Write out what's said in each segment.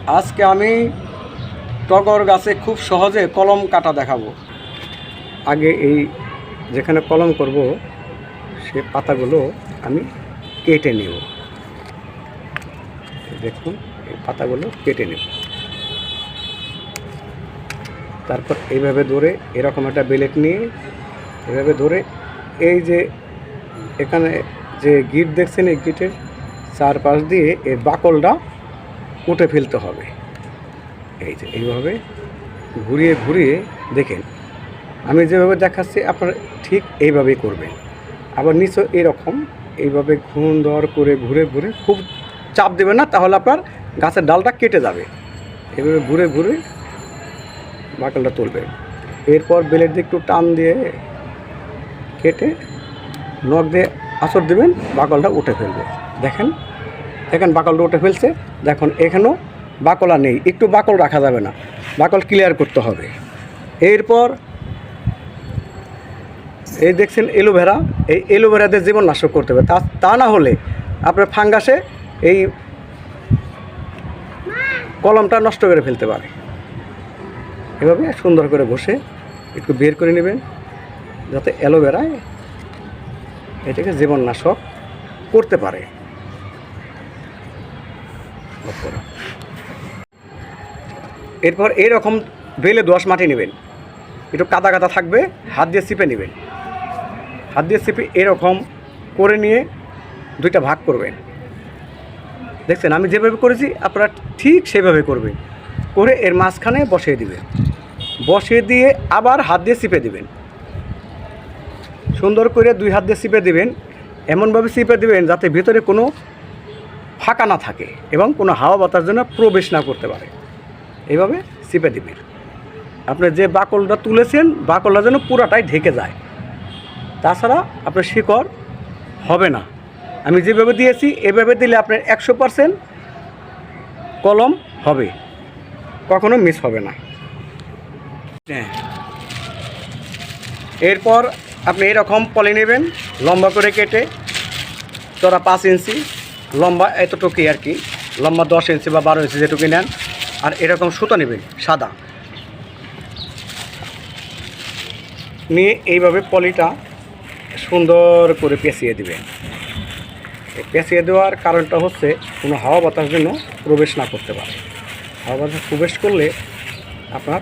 আজকে আমি টগর গাছে খুব সহজে কলম কাটা দেখাবো। আগে এই যেখানে কলম করব সে পাতাগুলো আমি কেটে নেব। দেখুন এই পাতাগুলো কেটে নেব। তারপর এইভাবে ধরে এরকম একটা বেলেট নিয়ে এভাবে ধরে এই যে এখানে যে গিট দেখছেন এই গিটের চারপাশ দিয়ে এর বাকলটা উঠে ফেলতে হবে। এই যে এইভাবে ঘুরিয়ে ঘুরিয়ে দেখেন আমি যেভাবে দেখাচ্ছি আপনারা ঠিক এইভাবেই করবেন। আবার নিচে এরকম এইভাবে সুন্দর করে ঘুরে ঘুরে, খুব চাপ দেবেন না, তাহলে আপনার গাছের ডালটা কেটে যাবে। এইভাবে ঘুরে ঘুরে বাকলটা তুলবেন। এরপর ব্লেড দিয়ে একটু টান দিয়ে কেটে নখ দিয়ে আঁচড় দেবেন, বাকলটা উঠে ফেলবে। দেখেন দেখেন বাকলটা উঠে ফেলছে। দেখুন এখানেও বাকল আর নেই, একটু বাকল রাখা যাবে না, বাকল ক্লিয়ার করতে হবে। এরপর এই দেখছেন অ্যালোভেরা, এই অ্যালোভেরাতে জীবাণুনাশক করতে হবে। তা না হলে আপনার ফাঙ্গাসে এই কলমটা নষ্ট করে ফেলতে পারে। এভাবে সুন্দর করে ঘষে একটু বের করে নেবেন, যাতে অ্যালোভেরায় এটাকে জীবাণুনাশক করতে পারে। এরপর এইরকম বেলে দোআঁশ মাটি নেবেন, একটু কাদা কাদা থাকবে, হাত দিয়ে চিপে নেবেন। হাত দিয়ে চিপে এরকম করে নিয়ে দুইটা ভাগ করবেন। দেখছেন আমি যেভাবে করেছি আপনারা ঠিক সেভাবে করবেন। করে এর মাঝখানে বসিয়ে দিবেন, বসিয়ে দিয়ে আবার হাত দিয়ে চিপে দিবেন। সুন্দর করে দুই হাত দিয়ে চিপে দিবেন, এমনভাবে চিপে দিবেন যাতে ভিতরে কোনো ফাঁকা না থাকে এবং কোনো হাওয়া বাতাস যেন প্রবেশ না করতে পারে। এইভাবে চিপে দিবেন। আপনি যে বাকলটা তুলেছেন বাকলটা যেন পুরাটাই ঢেকে যায়, তাছাড়া আপনার শিকড় হবে না। আমি যেভাবে দিয়েছি এভাবে দিলে আপনার 100% কলম হবে, কখনো মিস হবে না। এরপর আপনি এরকম পলি নেবেন, লম্বা করে কেটে, চড়া 5 ইঞ্চি, লম্বা এতটুকুই আর কি, লম্বা 10 ইঞ্চি বা 12 ইঞ্চি যেটুকু নেন। আর এরকম সুতো নেবেন সাদা, নিয়ে এইভাবে পলিটা সুন্দর করে পেঁচিয়ে দিবেন। পেঁচিয়ে দেওয়ার কারণটা হচ্ছে কোনো হাওয়া বাতাস যেন প্রবেশ না করতে পারে। হাওয়া বাতাস প্রবেশ করলে আপনার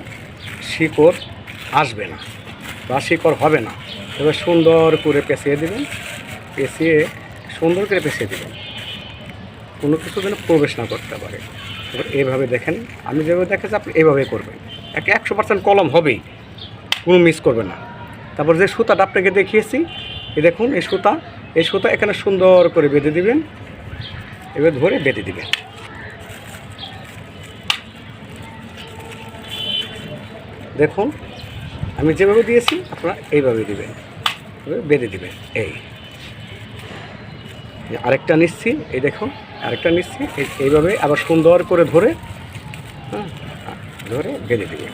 শিকড় আসবে না বা শিকড় হবে না। তবে সুন্দর করে পেঁচিয়ে দেবেন, পেঁচিয়ে সুন্দর করে পেঁচিয়ে দেবেন, কোনো কিছু যেন প্রবেশ না করতে পারে। এবার এইভাবে দেখেন আমি যেভাবে দেখাচ্ছি আপনি এইভাবে করবেন, 100% কলম হবেই, কোনো মিস করবে না। তারপর যে সুতাটা আপনাকে দেখিয়েছি, এই দেখুন এই সুতা এখানে সুন্দর করে বেঁধে দিবেন। এবার ধরে বেঁধে দিবেন। দেখুন আমি যেভাবে দিয়েছি আপনারা এইভাবে দিবেন, বেঁধে দিবেন। এই আরেকটা নিচ্ছি, এই দেখুন আরেকটা নিচ্ছি, এইভাবে আবার সুন্দর করে ধরে ধরে বেঁধে দিবেন।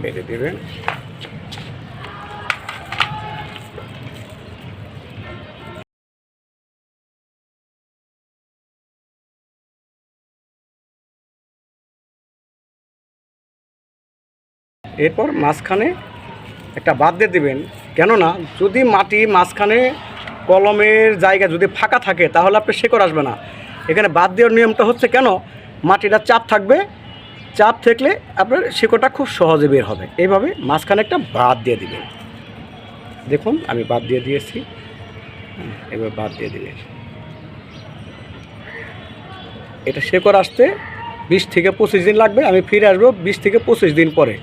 বেঁধে দেবেন। এরপর মাঝখানে একটা বাদ দিয়ে দেবেন, কেননা যদি মাটি মাঝখানে কলমের জায়গা যদি ফাঁকা থাকে তাহলে আপনার শিকড় আসবে না। এখানে বাদ দেওয়ার নিয়মটা হচ্ছে কেন, মাটিটা চাপ থাকবে, চাপ থাকলে আপনার শিকড়টা খুব সহজে বের হবে। এইভাবে মাঝখানে একটা বাদ দিয়ে দিবেন। দেখুন আমি বাদ দিয়ে দিয়েছি, এবার বাদ দিয়ে দিবেন। এটা শিকড় আসতে 20 থেকে 25 দিন লাগবে। আমি ফিরে আসবো 20 থেকে 25 দিন পরে।